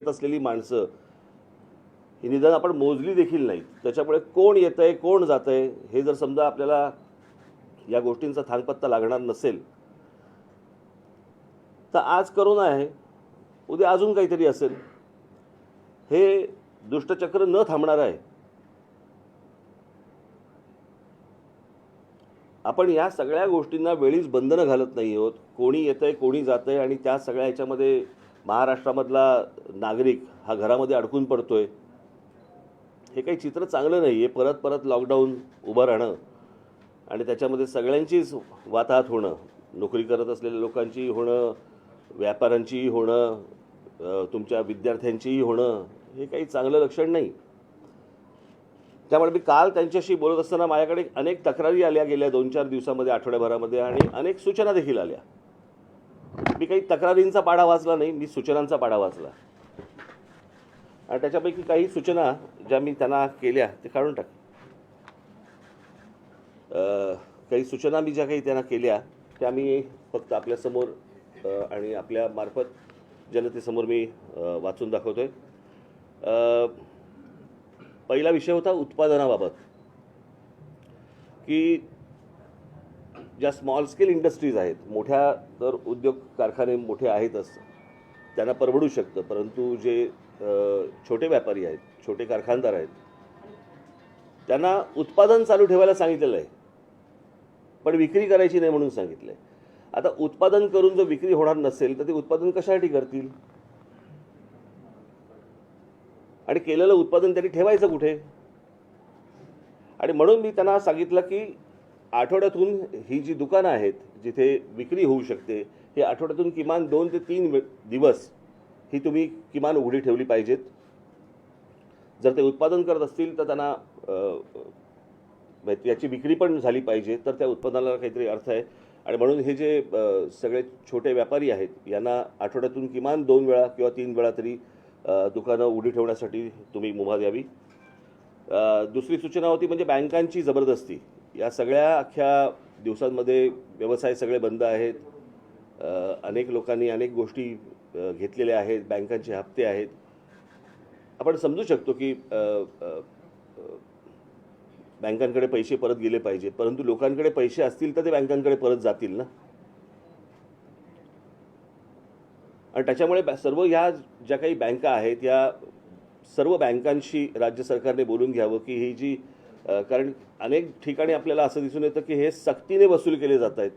नसलेली माणसं ही निदान आपण मोजली देखील नाहीत. त्याच्यामुळे कोण येतंय कोण जातंय हे जर समजा आपल्याला या गोष्टींचा थांगपत्ता लागणार नसेल तर आज करोना आहे, उद्या अजून काहीतरी असेल. हे दुष्टचक्र न थांबणार आहे. आपण या सगळ्या गोष्टींना वेळीच बंधनं घालत नाही आहोत. कोणी येतंय कोणी जातंय आणि त्या सगळ्या ह्याच्यामध्ये महाराष्ट्रामधला नागरिक हा घरामध्ये अडकून पडतोय. हे काही चित्र चांगलं नाही आहे. परत परत लॉकडाऊन उभं राहणं आणि त्याच्यामध्ये सगळ्यांचीच वाताहत होणं, नोकरी करत असलेल्या लोकांचीही होणं, व्यापाऱ्यांचीही होणं, तुमच्या विद्यार्थ्यांचीही होणं, हे काही चांगलं लक्षण नाही. त्यामुळे मी काल त्यांच्याशी बोलत असताना माझ्याकडे अनेक तक्रारी आल्या गेल्या 2-4 दिवसामध्ये, आठवड्याभरामध्ये, आणि अनेक सूचना देखील आल्या. मी काही तक्रारींचा पाढा वाचला नाही, मी सूचनांचा पाढा वाचला. आणि त्याच्यापैकी काही सूचना ज्या मी त्यांना केल्या ते काढून टाक. काही सूचना मी ज्या काही त्यांना केल्या त्या मी फक्त आपल्यासमोर आणि आपल्या मार्फत जनतेसमोर मी वाचून दाखवतोय. पहिला विषय होता उत्पादनाबाबत, की ज्या स्मॉल स्केल इंडस्ट्रीज आहेत, मोठ्या तर उद्योग कारखाने मोठे आहेतच, त्यांना परवडू शकतं, परंतु जे छोटे व्यापारी आहेत, छोटे कारखानदार आहेत, त्यांना उत्पादन चालू ठेवायला सांगितलेलं आहे, पण विक्री करायची नाही म्हणून सांगितलं आहे. आता उत्पादन करून जर विक्री होणार नसेल तर ते उत्पादन कशासाठी करतील? आणि केलेलं उत्पादन त्यांनी ठेवायचं कुठे? आणि म्हणून मी त्यांना सांगितलं की आठवड्यातून ही जी दुकानं आहेत जिथे विक्री होऊ शकते, हे आठवड्यातून किमान 2 ते 3 दिवस ही तुम्ही किमान उघडी ठेवली पाहिजेत. जर ते उत्पादन करत असतील तर त्यांना याची विक्री पण झाली पाहिजे, तर त्या उत्पादनाला काहीतरी अर्थ आहे. आणि म्हणून हे जे सगळे छोटे व्यापारी आहेत यांना आठवड्यातून किमान 2 वेळा किंवा 3 वेळा तरी दुकानं उघडी ठेवण्यासाठी तुम्ही मुभा द्यावी. दुसरी सूचना होती म्हणजे बँकांची जबरदस्ती. या सगळ्या अख्ख्या दिवसांमध्ये व्यवसाय सगळे बंद आहेत. अनेक लोकांनी अनेक गोष्टी घेतलेल्या आहेत, बँकांचे हप्ते आहेत. आपण समजू शकतो की बँकांकडे पैसे परत गेले पाहिजेत, परंतु लोकांकडे पैसे असतील तर ते बँकांकडे परत जातील ना. आणि त्याच्यामुळे सर्व ह्या ज्या काही बँका आहेत या सर्व बँकांशी राज्य सरकारने बोलून घ्यावं की ही जी कारण अनेक ठिकाणी आपल्याला असं दिसून येतं की हे सक्तीने वसूल केले जात आहेत.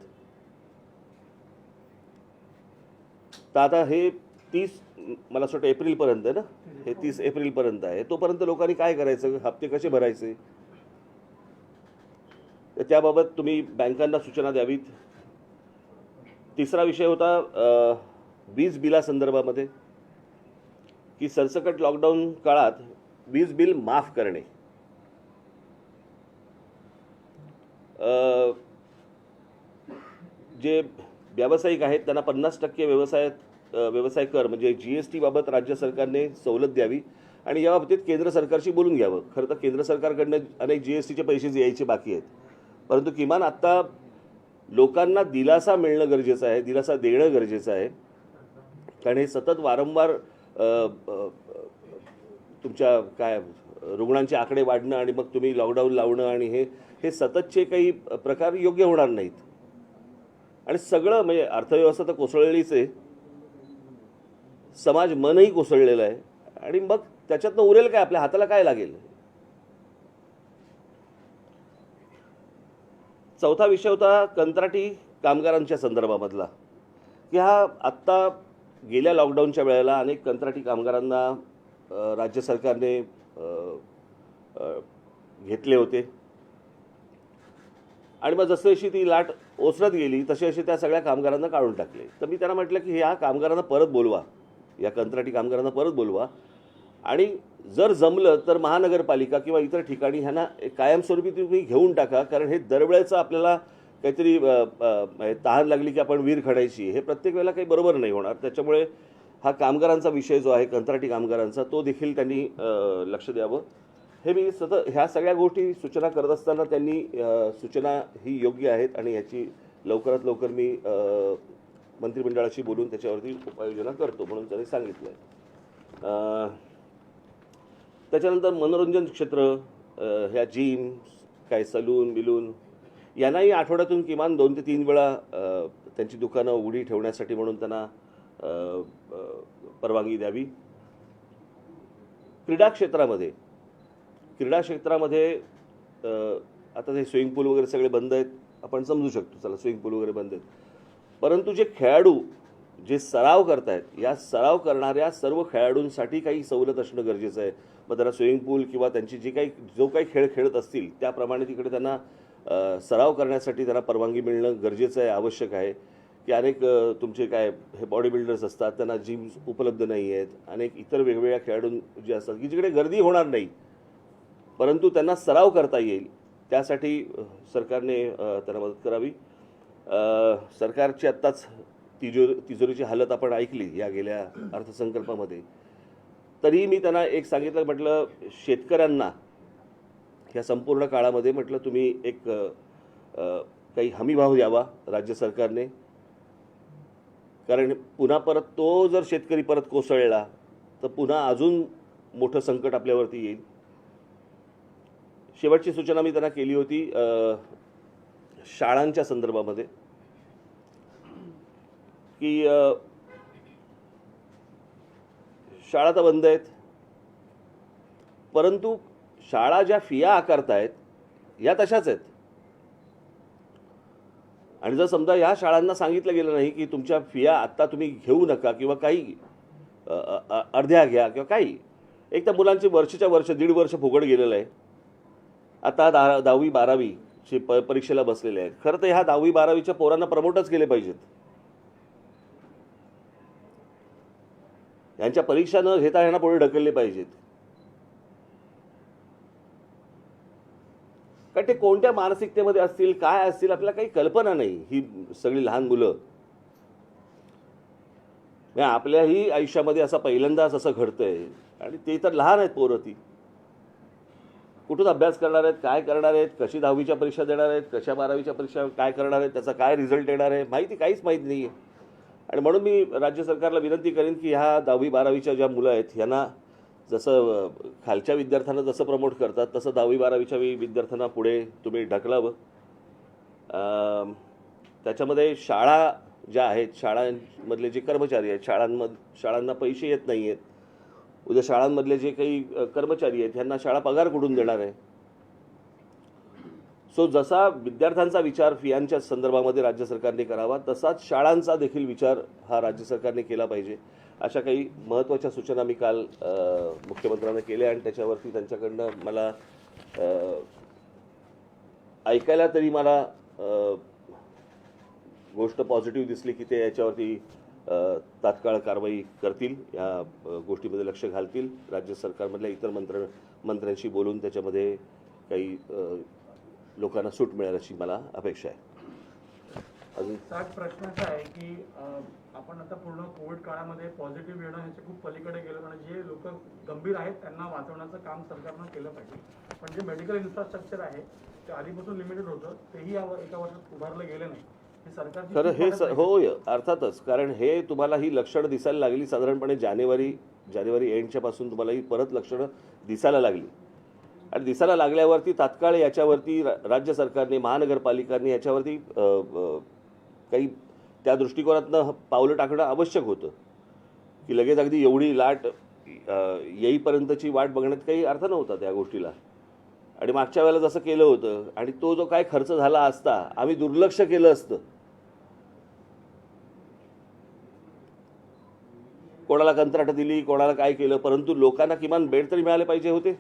तर आता हे 30 मला असं वाटतं एप्रिलपर्यंत आहे ना, हे 30 एप्रिलपर्यंत आहे. तोपर्यंत लोकांनी काय करायचं, हप्ते कसे भरायचे, तर त्याबाबत तुम्ही बँकांना सूचना द्यावीत. तिसरा विषय होता वीज बिलासंदर्भामध्ये, की सरसकट लॉकडाऊन काळात वीज बिल माफ करणे. जे व्यावसायिक आहेत त्यांना 50% व्यवसाय कर म्हणजे GST बाबत राज्य सरकारने सवलत द्यावी आणि या बाबतीत केंद्र सरकारशी बोलून घ्यावं. खरं तर केंद्र सरकारकडनं अनेक GSTचे पैसे यायचे बाकी आहेत, परंतु किमान आत्ता लोकांना दिलासा मिळणं गरजेचं आहे, दिलासा देणं गरजेचं आहे. कारण हे सतत वारंवार तुमच्या काय रुग्णांचे आकडे वाढणं आणि मग तुम्ही लॉकडाऊन लावणं आणि हे सततचे काही प्रकार योग्य होणार नाहीत. आणि सगळं म्हणजे अर्थव्यवस्था तर कोसळलेलीच आहे, समाज मनही कोसळलेलं आहे, आणि मग त्याच्यातनं उरेल काय, आपल्या हाताला काय लागेल. चौथा विषय होता कंत्राटी कामगारांच्या संदर्भामधला, की हा आत्ता गेल्या लॉकडाऊनच्या वेळेला अनेक कंत्राटी कामगारांना राज्य सरकारने घेतले होते आणि मग जशी ती लाट ओसरत गेली तशी त्या सगळ्या कामगारांना काढून टाकले. तर मी त्यांना म्हटलं की ह्या कामगारांना परत बोलवा, या कंत्राटी कामगारांना परत बोलवा आणि जर जमलं तर महानगरपालिका किंवा इतर ठिकाणी ह्यांना कायमस्वरूपी तुम्ही घेऊन टाका. कारण हे दरवेळेचं आपल्याला काहीतरी तहान लागली की आपण विहीर खणायची, हे प्रत्येक वेळेला काही बरोबर नाही होणार. त्याच्यामुळे हा कामगारांचा विषय जो आहे कंत्राटी कामगारांचा, तो देखील त्यांनी लक्ष द्यावं. हे मी ह्या सगळ्या गोष्टी सूचना करत असताना त्यांनी सूचना ही योग्य आहेत आणि ह्याची लवकरात लवकर मी मंत्रिमंडळाशी बोलून त्याच्यावरती उपाययोजना करतो म्हणून त्यांनी सांगितलं आहे. त्याच्यानंतर मनोरंजन क्षेत्र, ह्या जिम, काय सलून बिलून, यांनाही आठवड्यातून किमान 2 ते 3 वेळा त्यांची दुकानं उघडी ठेवण्यासाठी म्हणून त्यांना परवानगी द्यावी. क्रीडा क्षेत्रामध्ये आता ते स्विमिंग पूल वगैरे सगळे बंद आहेत, आपण समजू शकतो, चला स्विमिंग पूल वगैरे बंद आहेत, परंतु जे खेळाडू जे सराव करतायत, या सराव करणाऱ्या सर्व खेळाडूंसाठी काही सवलत असणं गरजेचं आहे. मग त्यांना स्विमिंग पूल किंवा त्यांची जो काही खेळ खेळत असतील त्याप्रमाणे तिकडे त्यांना सराव करण्यासाठी त्यांना परवानगी मिळणं गरजेचं आहे, आवश्यक आहे. की अनेक तुमचे काय हे बॉडी बिल्डर्स असतात, त्यांना जिम्स उपलब्ध नाही आहेत, अनेक इतर वेगवेगळ्या खेळाडू जे असतात की जिकडे गर्दी होणार नाही परंतु त्यांना सराव करता येईल, त्यासाठी सरकारने त्यांना मदत करावी. सरकारची आत्ताच तिजोरीची हालत आपण ऐकली या गेल्या अर्थसंकल्पामध्ये. तरीही मी त्यांना एक सांगितलं, म्हटलं शेतकऱ्यांना ह्या संपूर्ण काळामध्ये म्हटलं तुम्ही एक काही हमीभाव द्यावा राज्य सरकारने, कारण पुन्हा परत तो जर शेतकरी परत कोसळला तर पुन्हा अजून मोठं संकट आपल्यावरती येईल. शेवटची सूचना मी त्यांना केली होती शाळांच्या संदर्भामध्ये, की शाळा तर बंद आहेत, परंतु शाळा ज्या फिया आकारतायत या तशाच आहेत. आणि जर समजा ह्या शाळांना सांगितलं गेलं नाही की तुमच्या फिया आत्ता तुम्ही घेऊ नका किंवा काही अर्ध्या घ्या किंवा काही, एक तर मुलांची वर्षाच्या वर्ष 1.5 वर्ष फुकट गेलेलं आहे. आता 10वी 12वीची परीक्षेला बसलेले आहेत. खरं तर ह्या 10वी 12वीच्या पोरांना प्रमोटच केले पाहिजेत. यांच्या परीक्षा न घेता यांना पुढे ढकलले पाहिजेत. कारण ते कोणत्या मानसिकतेमध्ये असतील, काय असतील, आपल्याला काही कल्पना नाही. ही सगळी लहान मुलं, आपल्याही आयुष्यामध्ये असं पहिल्यांदाच असं घडतंय आणि ते तर लहान आहेत पोरं. ती कुठून अभ्यास करणार आहेत, काय करणार आहेत, कशी 10वीच्या परीक्षा देणार आहेत, कशा 12वीच्या परीक्षा काय करणार आहेत, त्याचा काय रिझल्ट येणार आहे, काहीच माहीत नाही आहे. आणि म्हणून मी राज्य सरकारला विनंती करेन की ह्या 10वी 12वीच्या ज्या मुलं आहेत ह्यांना जसं खालच्या विद्यार्थ्यांना जसं प्रमोट करतात तसं 10वी 12वीच्या विद्यार्थ्यांना पुढे तुम्ही ढकलावं. त्याच्यामध्ये शाळा ज्या आहेत, शाळांमधले जे कर्मचारी आहेत, शाळांना पैसे येत नाही आहेत. उद्या शाळांमधले जे काही कर्मचारी आहेत ह्यांना शाळा पगार कुठून देणार आहे. सो जसा विद्यार्थ्यांचा विचार फियांच्या संदर्भामध्ये राज्य सरकारने करावा, तसाच शाळांचा देखील विचार हा राज्य सरकारने केला पाहिजे. अशा काही महत्त्वाच्या सूचना मी काल मुख्यमंत्र्यांना केल्या आणि त्याच्यावरती त्यांच्याकडनं मला ऐकायला तरी मला गोष्ट पॉझिटिव्ह दिसली की ते याच्यावरती तात्काळ कारवाई करतील, या गोष्टीमध्ये लक्ष घालतील. राज्य सरकारमधल्या इतर मंत्र्यांशी बोलून त्याच्यामध्ये काही लोकांना सूट मिळेल अशी मला अपेक्षा आहे. अजून प्रश्न असा आहे की आपण आता पूर्ण कोविड काळामध्ये पॉझिटिव्ह येणं ह्याच्या खूप पलीकडे गेलो आणि जे लोक गंभीर आहेत त्यांना वाचवण्याचं काम सरकारनं केलं पाहिजे. पण जे मेडिकल इन्फ्रास्ट्रक्चर आहे ते आधीपासून लिमिटेड होतं, तेही एका वर्षात उभारलं गेलं नाही. खरं हे होय, अर्थातच. कारण हे तुम्हाला ही लक्षणं दिसायला लागली साधारणपणे जानेवारी एंडच्या पासून तुम्हाला ही परत लक्षणं दिसायला लागली. आणि दिसायला लागल्यावरती तात्काळ याच्यावरती राज्य सरकारने, महानगरपालिकांनी याच्यावरती काही त्या दृष्टिकोनातनं पावलं टाकणं आवश्यक होतं. की लगेच अगदी एवढी लाट येईपर्यंतची वाट बघण्यात काही अर्थ नव्हता त्या गोष्टीला. आणि मागच्या वेळेला जसं केलं होतं आणि तो जो काय खर्च झाला असता, आम्ही दुर्लक्ष केलं असतं, कोणाला कंत्राट दिली, कोणाला काय केलं, परंतु लोकांना किमान बेड तरी मिळाले पाहिजे होते.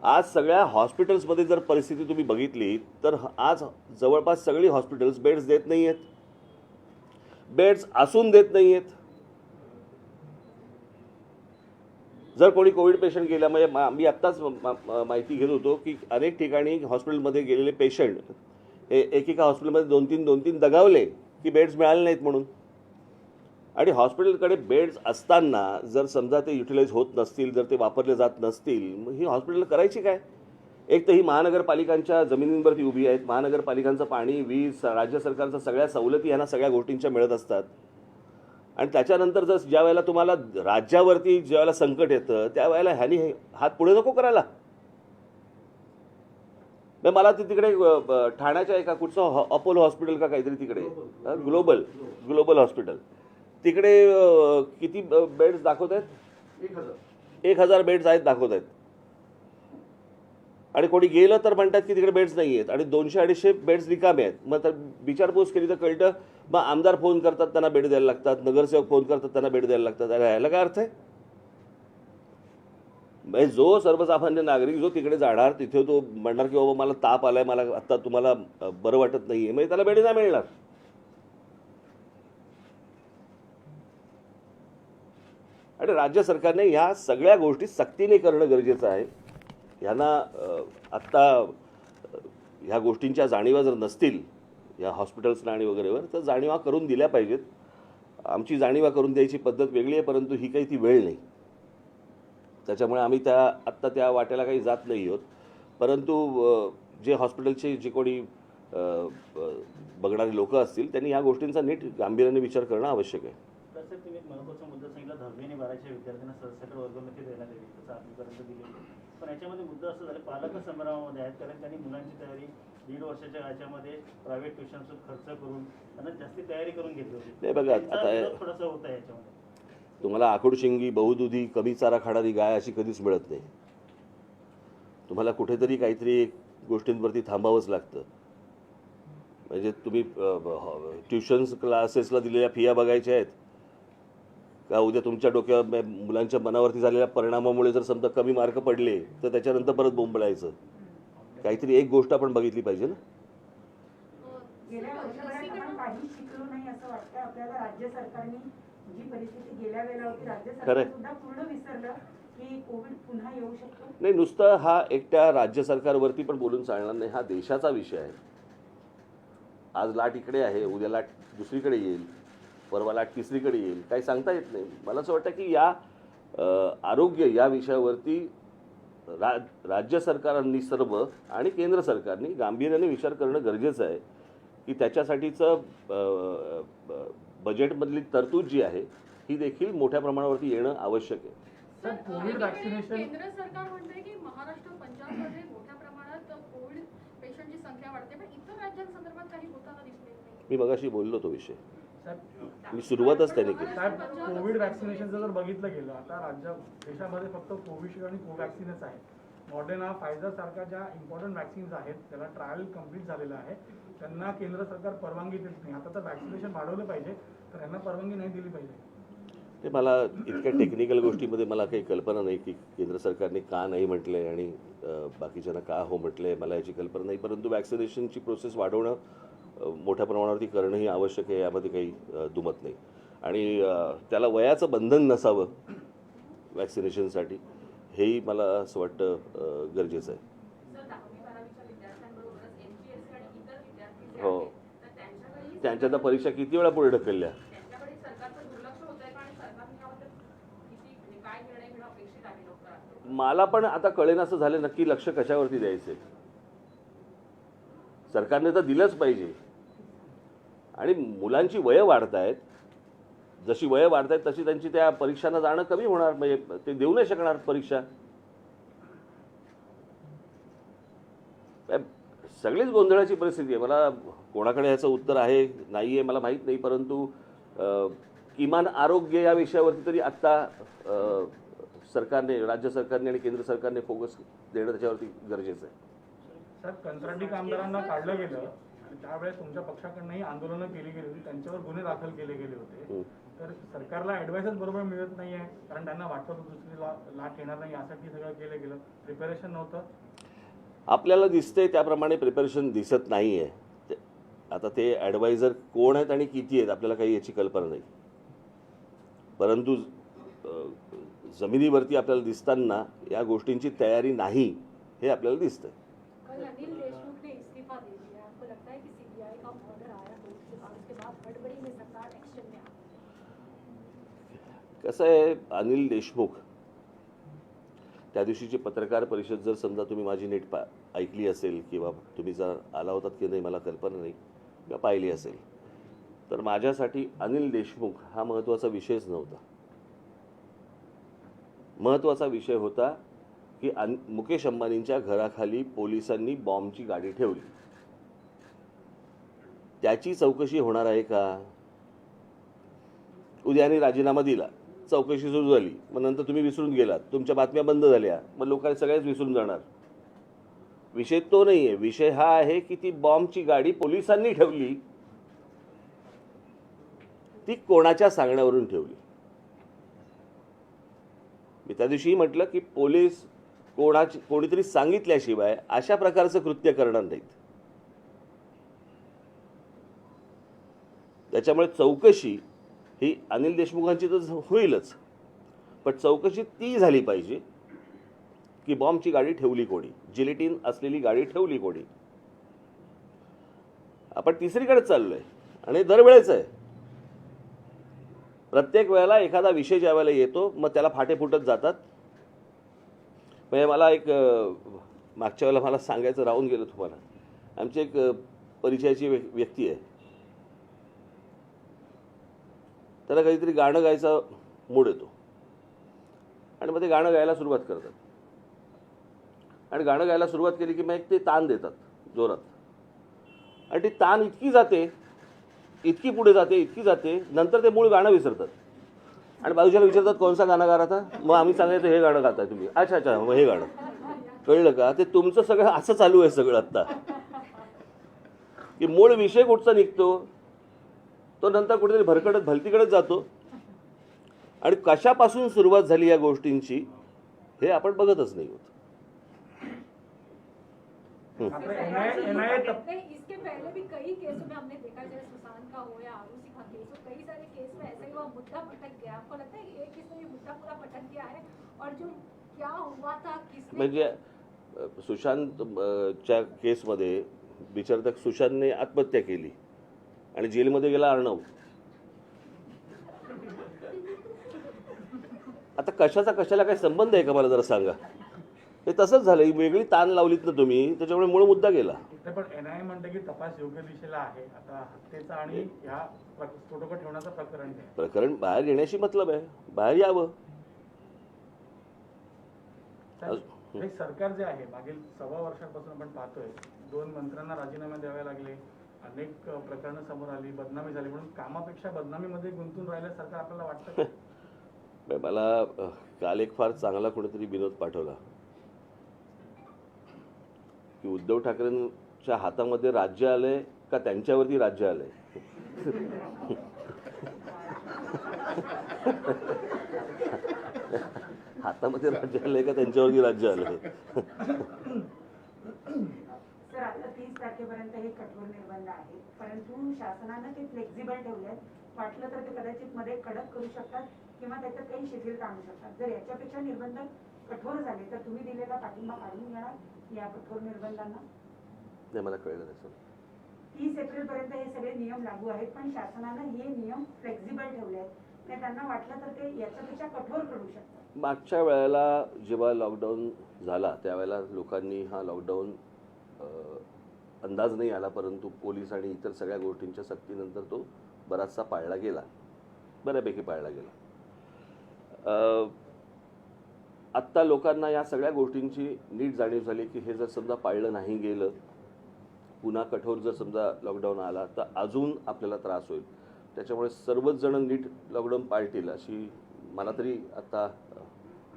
आज सगळ्या हॉस्पिटल्समध्ये जर परिस्थिती तुम्ही बघितली तर आज जवळपास सगळी हॉस्पिटल्स बेड्स देत नाही आहेत, बेड्स असून देत नाही आहेत. जर कोणी कोविड पेशंट गेला, म्हणजे मी आत्ताच माहिती घेत होतो की अनेक ठिकाणी हॉस्पिटलमध्ये गेलेले पेशंट हे एकेका हॉस्पिटलमध्ये 2-3 दगावले की बेड्स मिळाले नाहीत म्हणून. आणि हॉस्पिटलकडे बेड्स असताना जर समजा ते युटिलाइज होत नसतील, जर ते वापरले जात नसतील, मग ही हॉस्पिटल करायची काय. एक तर ही महानगरपालिकांच्या जमिनींवरती उभी आहेत. महानगरपालिकांचं पाणी, वीज, राज्य सरकारच्या सगळ्या सवलती ह्यांना सगळ्या गोष्टींच्या मिळत असतात. आणि त्याच्यानंतर जर ज्या वेळेला तुम्हाला राज्यावरती ज्या वेळेला संकट येतं त्यावेळेला ह्यानी हात पुढे नको करायला. मग मला तिकडे ठाण्याच्या एका कुठचं अपोलो हॉस्पिटल का काहीतरी तिकडे ग्लोबल हॉस्पिटल तिकडे किती बेड्स दाखवत आहेत? 1000 बेड्स आहेत दाखवत आहेत. आणि कोणी गेलं तर म्हणतात की तिकडे बेड्स नाही आहेत आणि 200-250 बेड्स रिकामे आहेत. मग तर विचारपूस केली तर कळतं मग आमदार फोन करतात त्यांना बेड द्यायला लागतात, नगरसेवक फोन करतात त्यांना बेड द्यायला लागतात. अरे ह्याला काय अर्थ आहे? म्हणजे जो सर्वसामान्य नागरिक जो तिकडे जाणार तिथे तो म्हणणार की बाबा मला ताप आलाय, मला आता तुम्हाला बरं वाटत नाहीये, म्हणजे त्याला बेड नाही मिळणार. आणि राज्य सरकारने ह्या सगळ्या गोष्टी सक्तीने करणं गरजेचं आहे. ह्यांना आत्ता ह्या गोष्टींच्या जाणीवा जर नसतील या हॉस्पिटल्सना आणि वगैरेवर तर जाणीवा करून दिल्या पाहिजेत. आमची जाणीवा करून द्यायची पद्धत वेगळी आहे, परंतु ही काही ती वेळ नाही. त्याच्यामुळे आम्ही आत्ता त्या वाट्याला काही जात नाही आहोत. परंतु जे हॉस्पिटलचे जे कोणी बघणारे लोक असतील त्यांनी ह्या गोष्टींचा नीट गांभीर्याने विचार करणं आवश्यक आहे. तसं तुम्ही एक महत्त्वाचा मुद्दा सांगितला, 10वी आणि 12वीच्या विद्यार्थ्यांना सरसकट वर्गमिती देण्यात यावी, तसं आजपर्यंत दिली. पण याच्यामध्ये मुद्दा असं झाला, पालक संभ्रमामध्ये आहेत, कारण त्यांनी मुलांची तयारी 1.5 वर्षाच्या याच्यामध्ये प्रायव्हेट ट्युशनचा खर्च करून त्यांना जास्ती तयारी करून घेतली होती. नाही बघा, आता थोडंसं होतं याच्यामध्ये. तुम्हाला आखूडशिंगी, बहुदुधी, कमी चारा खाणारी गाय अशी कधीच मिळत नाही. तुम्हाला कुठेतरी काहीतरी गोष्टींवरती थांबावंच लागतं. म्हणजे तुम्ही ट्युशन्स क्लासेसला दिलेल्या फिया बघायच्या आहेत का? उद्या तुमच्या डोक्यावर मुलांच्या मनावरती झालेल्या परिणामामुळे जर समजा कमी मार्क पडले तर त्याच्यानंतर परत बोंबलायचं. काहीतरी एक गोष्ट आपण बघितली पाहिजे ना. गेल्या वर्षभरात आपण काही शिकलो नाही असं वाटतं आपल्याला. राज्य सरकारने जी परिस्थिती गेल्या वेळेला होती, राज्य सरकार सुद्धा पूर्ण विसरलं की कोविड पुन्हा येऊ शकतो. नाही, नुसतं हा एकट्या राज्य सरकारवरती पण बोलून चालणार नाही. हा देशाचा विषय आहे. आज लाट इकडे आहे, उद्या लाट दुसरीकडे येईल, परवा लाट तिसरीकडे येईल, काही सांगता येत नाही. मला असं वाटतं की या आरोग्य या विषयावरती राज्य सरकारांनी सर्व आणि केंद्र सरकारने गांभीर्याने विचार करणं गरजेचं आहे की त्याच्यासाठीचं बजेटमधली तरतूद जी आहे ही देखील मोठ्या प्रमाणावरती येणं आवश्यक आहे. सर, कोविड वॅक्सिनेशन केंद्र सरकार म्हणते की महाराष्ट्र, पंजाबमध्ये मोठ्या प्रमाणात कोविड पेशंटची संख्या वाढते, पण इतर राज्यांसंदर्भात काही होताना दिसत नाही. मी मगाशी बोललो तो विषय, साहेब, मी सुरुवातच त्याने केली. साहेब, कोविड वॅक्सिनेशनचं जर बघितलं गेलं आता देशामध्ये फक्त कोविशिल्ड आणि कोवॅक्सिनच आहे. मॉडर्ना, फायझर सारख्या ज्या इम्पॉर्टंट वॅक्सिन्स आहेत त्याला ट्रायल कम्प्लीट झालेलं आहे, त्यांना केंद्र सरकार परवानगी देत नाही. आता तर वॅक्सिनेशन वाढवलं पाहिजे तर यांना परवानगी नाही दिली पाहिजे. ते मला इतक्या टेक्निकल गोष्टीमध्ये मला काही कल्पना नाही की केंद्र सरकारने का नाही म्हटलंय आणि बाकीच्यांना का हो म्हटलंय, मला याची कल्पना नाही. परंतु वॅक्सिनेशनची प्रोसेस वाढवणं मोठ्या प्रमाणावरती करणं ही आवश्यक आहे, यामध्ये काही दुमत नाही. आणि त्याला वयाचं बंधन नसावं वॅक्सिनेशनसाठी, हेही मला असं वाटतं गरजेचं आहे. हो, त्यांच्या तर परीक्षा किती वेळा पुढे ढकलल्या. मला पण आता कळेन असं झालं नक्की लक्ष कशावरती द्यायचे. सरकारने तर दिलंच पाहिजे. आणि मुलांची वयं वाढत आहेत, जशी वयं वाढत आहेत तशी त्यांची त्या परीक्षांना जाणं कमी होणार, म्हणजे ते देऊ नाही शकणार परीक्षा. सगळीच गोंधळाची परिस्थिती आहे. मला कोणाकडे ह्याचं उत्तर आहे नाही आहे मला माहीत नाही, परंतु किमान आरोग्य या विषयावरती तरी आत्ता सरकारने, राज्य सरकारने आणि केंद्र सरकारने फोकस देणं त्याच्यावरती गरजेचं आहे. साहेब, कंत्राटी कामगारांना काढलं गेलं आणि त्यावेळेस तुमच्या पक्षाकडनंही आंदोलनं केली गेली होती, त्यांच्यावर गुन्हे दाखल केले गेले होते. तर सरकारला ॲडवाइसच बरोबर मिळत नाही आहे, कारण त्यांना वाटतं दुसरी लाट येणार नाही यासाठी सगळं केलं गेलं, प्रिपरेशन नव्हतं. आपल्याला दिसतंय त्याप्रमाणे प्रिपरेशन दिसत नाही आहे. आता ते ॲडवायझर कोण आहेत आणि किती आहेत आपल्याला काही याची कल्पना नाही. परंतु जमिनीवरती आपल्याला दिसताना या गोष्टींची तयारी नाही हे आपल्याला दिसतंय. अनिल देशमुख ने इस्तीफा दे दिया, आपको लगता है कि सीबीआई का ऑर्डर आया तो उसके बाद हड़बड़ी में सरकार एक्शन में आ? कसं आहे, अनिल देशमुख त्या दिवशीची पत्रकार परिषद जर समजा तुम्ही माझी नीट ऐकली असेल किंवा तुम्ही जर आला होतात की नाही मला कल्पना नाही, किंवा पाहिली असेल, तर माझ्यासाठी अनिल देशमुख हा महत्त्वाचा विषयच नव्हता. महत्त्वाचा विषय होता की मुकेश अंबानींच्या घराखाली पोलिसांनी बॉम्बची गाडी ठेवली. त्याची चौकशी होणार आहे का? उद्याने राजीनामा दिला, चौकशी सुरू झाली, मग नंतर तुम्ही विसरून गेलात, तुमच्या बातम्या बंद झाल्या, मग लोकांनी सगळ्याच विसरून जाणार. विषय तो नाही आहे. विषय हा आहे की ती बॉम्बची गाडी पोलिसांनी ठेवली, ती कोणाच्या सांगण्यावरून ठेवली. मी त्या दिवशी म्हटलं की पोलीस कोणीतरी सांगितल्याशिवाय अशा प्रकारचं कृत्य करणार नाहीत. त्याच्यामुळे चौकशी ही अनिल देशमुखांची तर होईलच, पण चौकशी ती झाली पाहिजे की बॉम्बची गाडी ठेवली कोणी, जिलेटिन असलेली गाडी ठेवली कोणी. आपण तिसरीकडे चाललोय आणि दरवेळेच आहे. प्रत्येक वेळेला एखादा विषय ज्या वेळेला येतो मग त्याला फाटे फुटत जातात. म्हणजे मला एक मागच्या वेळेला मला सांगायचं राहून गेलं तुम्हाला. आमची एक परिचयाची व्यक्ती आहे, त्याला काहीतरी गाणं गायचा मूड येतो आणि मग ते गाणं गायला सुरुवात करतात. आणि गाणं गायला सुरुवात केली की मग एक ते तान देतात जोरात, आणि ती तान इतकी जाते, इतकी पुढे जाते, इतकी जाते, नंतर ते मूळ गाणं विसरतात. आणि बाजूच्याला विचारतात कोणसा गाणं गा रहा था, मग आम्ही सांगायचं हे गाणं गाताय तुम्ही. अच्छा अच्छा, मग हे गाणं. कळलं का? ते तुमचं सगळं असं चालू आहे सगळं आत्ता, की मूळ विषय कुठचा निघतो तो नंतर कुठेतरी भरकडत भलतीकडेच जातो. आणि कशापासून सुरुवात झाली या गोष्टींची हे आपण बघतच नाही होत. इसके पहले भी कई केसों में हमने देखा, जैसे सुशांत का हो या आरूषि का केस हो, कई सारे केस में ऐसा ही हुआ, मुद्दा पटक गया. आपको लगता है कि एक केस में ये मुद्दा पूरा पटक गया है और जो क्या हुआ था, किसने म्हणजे सुशांतच्या केसमध्ये बिचार सुशांतने आत्महत्या केली आणि जेलमध्ये गेला अर्णव. आता कशाचा कशाला काही संबंध आहे का मला जरा सांगा. हे तसंच झालं, ही वेगळी ताण लावलीत ना तुम्ही, त्याच्यामुळे मूळ मुद्दा गेला. पण एनआयए म्हणते की तपास योग्य दिशेला आहे. आता हत्येचा आणि ह्या स्फोटकं ठेवण्याचं प्रकरण आहे. प्रकरण बाहेर येण्याशी मतलब आहे, बाहेर यावं. हे सरकार जे आहे मागील 1.25 वर्षापासून आपण पाहतोय, 2 मंत्र्यांना राजीनामे द्यावे लागले, अनेक प्रकरणं समोर आली, बदनामी झाली, म्हणून कामापेक्षा बदनामीमध्ये गुंतून राहिल्यासारखं आपल्याला वाटतं. मला काल एक फार चांगला कोणीतरी विनोद पाठवला की उद्धव ठाकरेंच्या हातामध्ये राज्य आलंय का त्यांच्यावरती राज्य आलंय. हातामध्ये राज्य आलंय का त्यांच्यावरती राज्य आलंय. सर, आता 30 तारखेपर्यंत हे कठोर निर्बंध आहेत, परंतु शासनानं ते फ्लेक्झिबल ठेवले आहेत. वाटलं तर ते कदाचित मध्ये कडक करू शकतात किंवा त्याच्यात काही शिथिलता आणू शकतात. जर याच्यापेक्षा निर्बंध कठोर झाले तर तुम्ही दिलेला पाठिंबा काढून घेणार या कठोर निर्बंधांना? नाही, मला कळलं नाही सर. 30 एप्रिलपर्यंत हे सगळे नियम लागू आहेत, पण शासनानं हे नियम फ्लेक्झिबल ठेवले आहेत. तर त्यांना वाटलं तर ते याच्यापेक्षा कठोर करू शकतात. मागच्या वेळेला जेव्हा लॉकडाऊन झाला त्यावेळेला लोकांनी हा लॉकडाऊन अंदाज नाही आला, परंतु पोलीस आणि इतर सगळ्या गोष्टींच्या सक्तीनंतर तो बराचसा पाळला गेला, बऱ्यापैकी पाळला गेला. आत्ता लोकांना या सगळ्या गोष्टींची नीट जाणीव झाली की हे जर समजा पाळलं नाही गेलं, पुन्हा कठोर जर समजा लॉकडाऊन आला तर अजून आपल्याला त्रास होईल. त्याच्यामुळे सर्वच जण नीट लॉकडाऊन पाळतील अशी मला तरी आता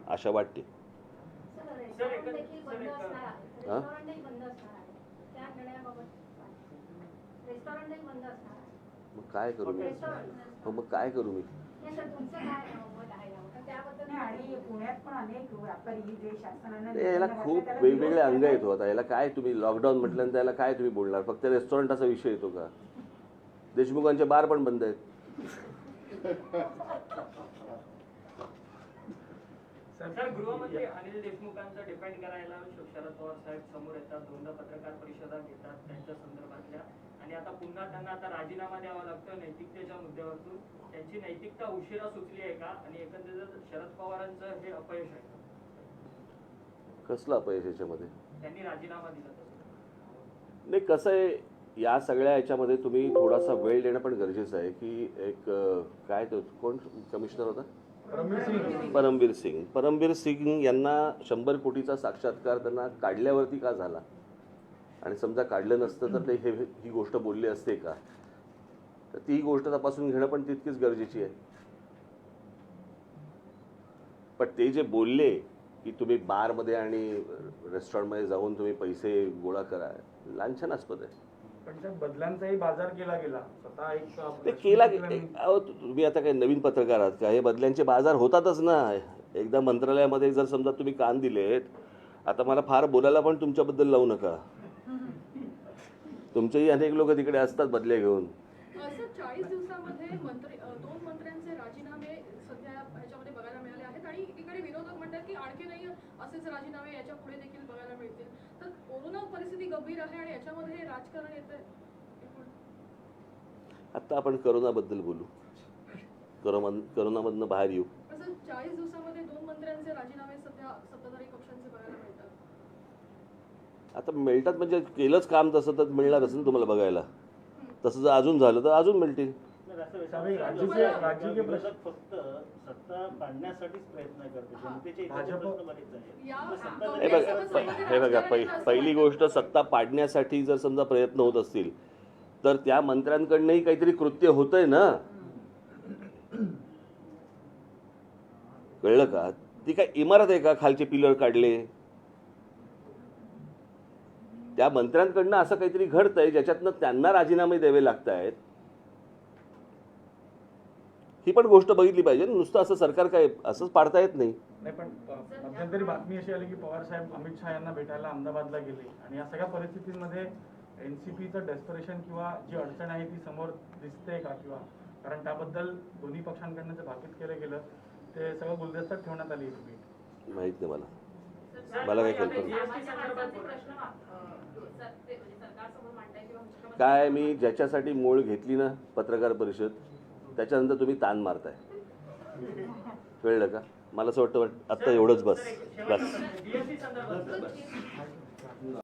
आशा वाटते. मग काय करू मी? मग काय करू मी? आणि पुण्यात पण अनेक व्यापारी जे शासनानं याला खूप वेगवेगळे अंग येतो. आता याला काय तुम्ही लॉकडाऊन म्हटल्यानंतर याला काय तुम्ही बोलणार? फक्त रेस्टॉरंटाचा विषय येतो का? देशमुखांचे बार पण बंद आहेत. सर, गृहमंत्री अनिल देशमुखांचं डिपेंड करायला शरद पवार साहेब समोर येतात, दोनदा पत्रकार परिषदा घेतात त्यांच्या संदर्भातल्या, आणि आता पुन्हा त्यांना आता राजीनामा द्यावा लागतो नैतिकतेच्या मुद्द्यावरून. त्यांची नैतिकता उशिरा सुचली आहे का, आणि एकंदरीत शरद पवारांचं हे अपयश आहे? कसलं अपयश याच्यामध्ये? त्यांनी राजीनामा दिला तसं. नाही, कसं आहे, या सगळ्या याच्यामध्ये तुम्ही थोडासा वेळ देणं पण गरजेचं आहे की एक काय तो कोण कमिशनर होता परमवीर सिंग यांना 100 कोटीचा साक्षात्कार त्यांना काढल्यावरती का झाला आणि समजा काढलं नसतं तर ते ही गोष्ट बोलले असते का, तर ती गोष्ट तपासून घेणं पण तितकीच गरजेची आहे. पण ते जे बोलले की तुम्ही बारमध्ये आणि रेस्टॉरंटमध्ये जाऊन तुम्ही पैसे गोळा करा, लांछनास्पद आहे. पण त्या बदल्यांचाही बाजार केला गेला स्वतः एक ते केला अहो, तुम्ही आता काही नवीन पत्रकार आहात का? हे बदल्यांचे बाजार होतातच ना. एकदा मंत्रालयामध्ये जर समजा तुम्ही कान दिलेत, आता मला फार बोलायला पण तुमच्याबद्दल लावू नका. तुमचेही अनेक लोक तिकडे असतात बदल्या घेऊन. असं 40 दिवसामध्ये दोन मंत्र्यांचे राजीनामे सध्या ह्याच्यामध्ये बघायला मिळाले आहेत आणि एकीकडे विरोधक म्हणतात की आणखी नाही असेच राजीनामे याच्या पुढे देखील बघायला मिळतील. तर कोरोना परिस्थिती गंभीर आहे आणि याच्यामध्ये हे राजकारण येतंय. आता आपण करोनाबद्दल बोलू, करोनामधनं बाहेर येऊ. असं 40 दिवसामध्ये 2 मंत्र्यांचे राजीनामे सध्या सत्ताधारी पक्षांचे बघायला मिळतात. आता मिळतात म्हणजे केलंच काम तसं तर मिळणारच ना तुम्हाला बघायला. तसं जर अजून झालं तर अजून मिळतील. राजकीय प्रश्न फक्त सत्ता पाडण्यासाठीच प्रयत्न करते. जनतेचे इतर प्रश्न बरेच आहेत. या हे बघा पहिली गोष्ट, सत्ता पाडण्यासाठी जर समजा प्रयत्न होत असतील तर त्या मंत्र्यांकडनंही काहीतरी कृत्य होतंय ना. कळलं का? ती काय इमारत आहे का खालचे पिलर काढले? त्या मंत्र्यांकडनं असं काहीतरी घडतंय ज्याच्यातनं त्यांना राजीनामे द्यावे लागत आहेत. ही पण गोष्ट बघितली पाहिजे. नुसतं असं सरकार काय असंच पाडता येत नाही. नाही, पण मध्यंतरी बातमी अशी आली की पवार साहेब अमित शहा यांना भेटायला अहमदाबादला गेले आणि या सगळ्या परिस्थितीमध्ये एनसीपीचं डेस्परेशन किंवा जी अडचण आहे ती समोर दिसते का? किंवा कारण त्याबद्दल दोन्ही पक्षांकडनं जे भाकीत केलं गेलं ते सगळं गुलदस्त्यात ठेवण्यात आली. माहित नाही मला काय कल्पना. काय मी ज्याच्यासाठी मोळ घेतली ना पत्रकार परिषद, त्याच्यानंतर तुम्ही ताण मारताय. कळलं का? मला असं वाटतं आत्ता एवढंच बस. BSc संदर्भात